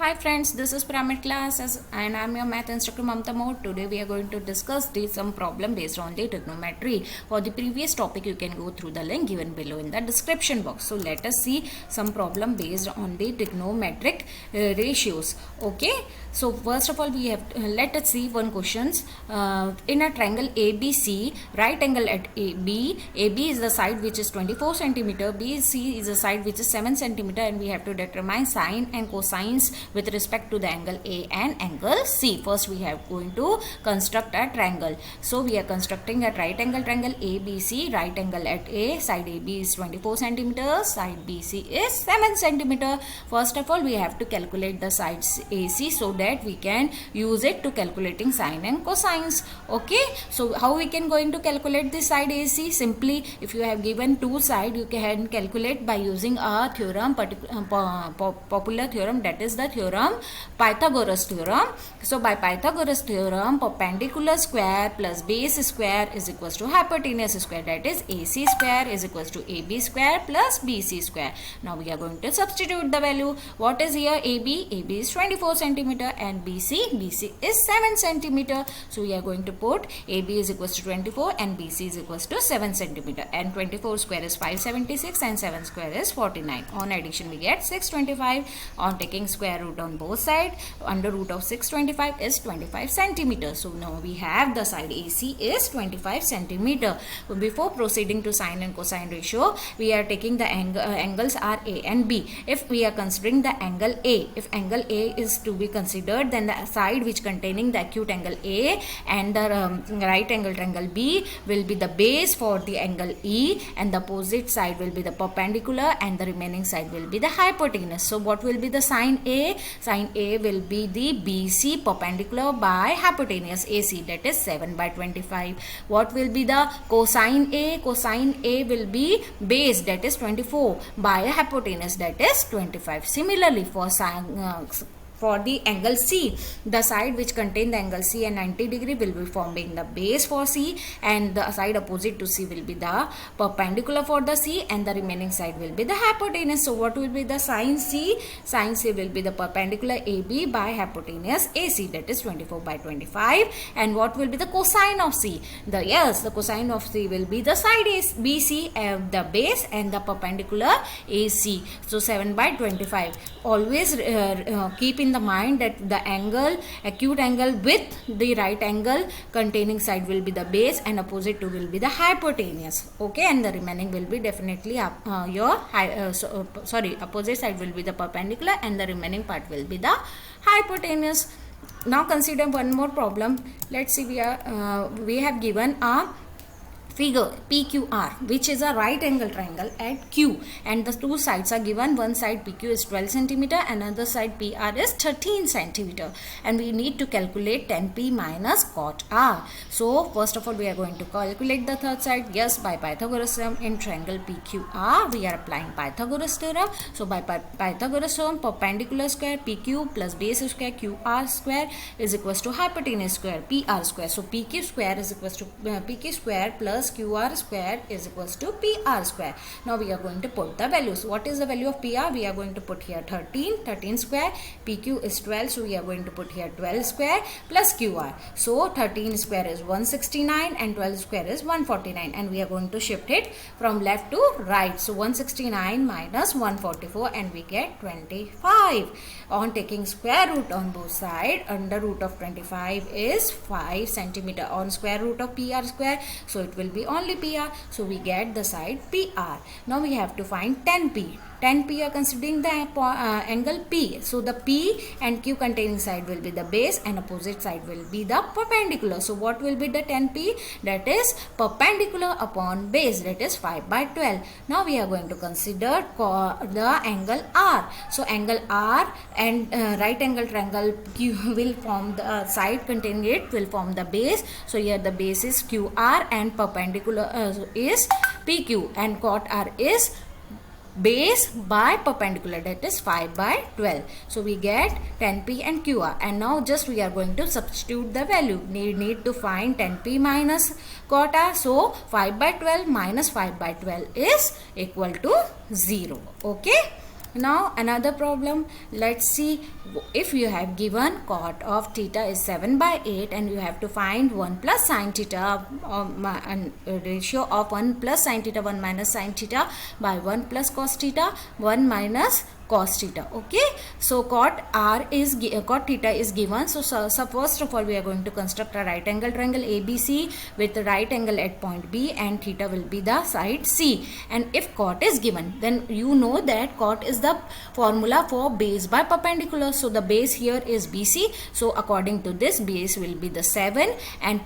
Hi friends, this is Pyramid Classes and I'm your math instructor Mamta Mode. Today we are going to discuss some problem based on the trigonometry. For the previous topic you can go through the link given below in the description box. So let us see some problem based on the trigonometric ratios. Okay, so first of all we have let us see one questions. In a triangle ABC, right angle at AB is the side which is 24 centimeter, BC is the side which is 7 centimeter, and we have to determine sine and cosines with respect to the angle A and angle C. First we have going to construct a triangle. So we are constructing a right angle triangle ABC. Right angle at A, side AB is 24 centimeters, side BC is 7 centimeter. First of all we have to calculate the sides AC so that we can use it to calculating sine and cosines. Okay, so how we can going to calculate the side AC? Simply, if you have given two side, you can calculate by using a theorem, popular theorem, that is the theorem Pythagoras theorem. So by Pythagoras theorem, perpendicular square plus base square is equals to hypotenuse square, that is AC square is equals to AB square plus BC square. Now we are going to substitute the value. What is here? AB is 24 centimeter and BC is 7 centimeter. So we are going to put AB is equals to 24 and BC is equals to 7 centimeter, and 24 square is 576 and 7 square is 49. On addition we get 625. On taking square root on both sides, under root of 625 is 25 centimeter. So now we have the side AC is 25 centimeter. Before proceeding to sine and cosine ratio, we are taking the angles are A and B. If we are considering the angle A, if angle A is to be considered, then the side which containing the acute angle A and the right angle triangle B will be the base for the angle E, and the opposite side will be the perpendicular and the remaining side will be the hypotenuse. So what will be the sine A? Sine A will be the BC perpendicular by hypotenuse AC, that is 7 by 25. What will be the cosine A? Cosine A will be base, that is 24, by hypotenuse, that is 25. Similarly for sine for the angle C, the side which contain the angle C and 90 degree will be forming the base for C, and the side opposite to C will be the perpendicular for the C, and the remaining side will be the hypotenuse. So what will be the sine C? Sine C will be the perpendicular AB by hypotenuse AC, that is 24 by 25. And what will be the cosine of C? The cosine of C will be the side BC, the base, and the perpendicular AC. So 7 by 25. Always keep in the mind that the angle, acute angle with the right angle containing side will be the base and opposite to will be the hypotenuse. Okay, and the remaining will be definitely opposite side will be the perpendicular and the remaining part will be the hypotenuse. Now consider one more problem. Let's see, we have given a figure PQR, which is a right angle triangle at Q, and the two sides are given. One side PQ is 12 centimeter, another side PR is 13 centimeter, and we need to calculate tan P minus cot R. So first of all we are going to calculate the third side. Yes, by Pythagoras theorem in triangle PQR we are applying Pythagoras theorem. So by Pythagoras theorem, perpendicular square PQ plus base square QR square is equals to hypotenuse square PR square. So PQ square is equals to PQ square plus QR square is equals to PR square. Now we are going to put the values. What is the value of PR? We are going to put here 13 square, PQ is 12, so we are going to put here 12 square plus QR. So 13 square is 169 and 12 square is 149, and we are going to shift it from left to right. So 169 minus 144 and we get 25. On taking square root on both sides, under root of 25 is 5 centimeter. On square root of PR square, so it will be only PR, so we get the side PR. Now we have to find tan P. Tan P are considering the angle P. So the P and Q containing side will be the base and opposite side will be the perpendicular. So what will be the tan P? That is perpendicular upon base, that is 5 by 12. Now we are going to consider the angle R. So angle R and right angle triangle Q will form the side containing it will form the base. So here the base is QR and perpendicular is PQ, and cot R is base by perpendicular, that is 5 by 12. So we get tan P and QR, and now just we are going to substitute the value. Need to find tan P minus cot R. So 5 by 12 minus 5 by 12 is equal to 0. Okay. Now another problem, let's see. If you have given cot of theta is 7/8 and you have to find 1 plus sin theta, and ratio of 1 plus sin theta 1 minus sin theta by 1 plus cos theta 1 minus cos theta. Okay, so cot theta is given. So first of all we are going to construct a right angle triangle ABC with the right angle at point B, and theta will be the side C. And if cot is given, then you know that cot is the formula for base by perpendicular. So the base here is BC, so according to this base will be the 7, and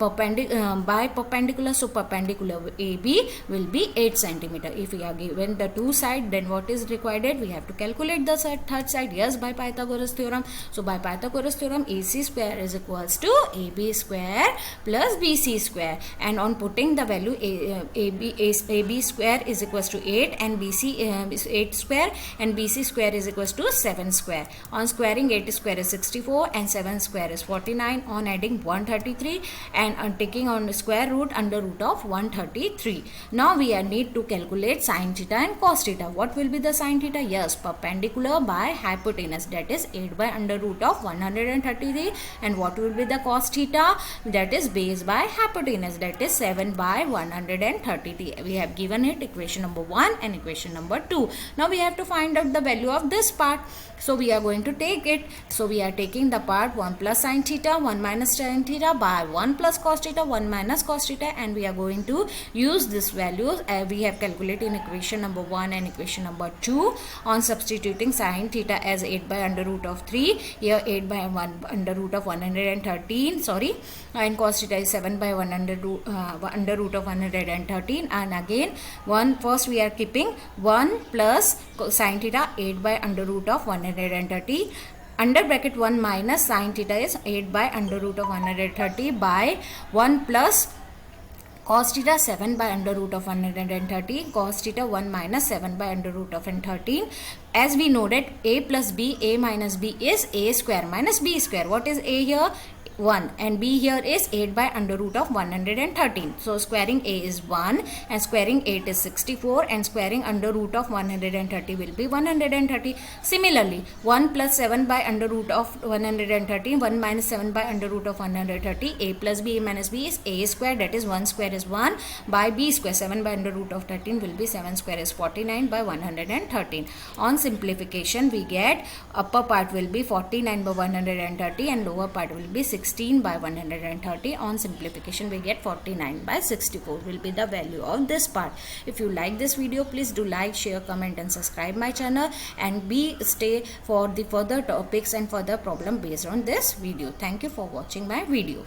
by perpendicular, so perpendicular AB will be 8 centimeter. If we are given the two side, then what is required? We have to calculate the third side. Yes, by Pythagoras theorem. So by Pythagoras theorem, AC square is equals to AB square plus BC square, and on putting the value AB square is equals to 8 and BC is 8 square, and BC square is equals to 7 square. On squaring, 8 square is 64 and 7 square is 49. On adding 133 and on taking on square root under root of 133. Now we need to calculate sin theta and cos theta. What will be the sin theta? Yes, perpendicular by hypotenuse, that is 8 by under root of 133. And what will be the cos theta? That is base by hypotenuse, that is 7 by 133. We have given it equation number 1 and equation number 2. Now we have to find out the value of this part. So we are going to take it. So we are taking the part 1 plus sin theta 1 minus sin theta by 1 plus cos theta 1 minus cos theta, and we are going to use this values we have calculated in equation number 1 and equation number 2. On substituting sin theta as 8 by under root of 3, here 8 by 1 under root of 113, sorry, and cos theta is 7 by 1 under root of 113, and again first we are keeping 1 plus sin theta 8 by under root of 130, under bracket 1 minus sin theta is 8 by under root of 130 by 1 plus cos theta 7 by under root of 130, cos theta 1 minus 7 by under root of 13. As we know that a plus b, a minus b is a square minus b square. What is a here? 1, and b here is 8 by under root of 113. So squaring a is 1 and squaring 8 is 64, and squaring under root of 130 will be 130. Similarly, 1 plus 7 by under root of 130, 1 minus 7 by under root of 130, a plus b, a minus b is a square, that is 1 square is 1 by b square. 7 by under root of 13 will be 7 square is 49 by 113. On simplification, we get upper part will be 49 by 130 and lower part will be 16 by 130. On simplification, we get 49 by 64 will be the value of this part. If you like this video, please do like, share, comment and subscribe my channel, and stay for the further topics and further problem based on this video. Thank you for watching my video.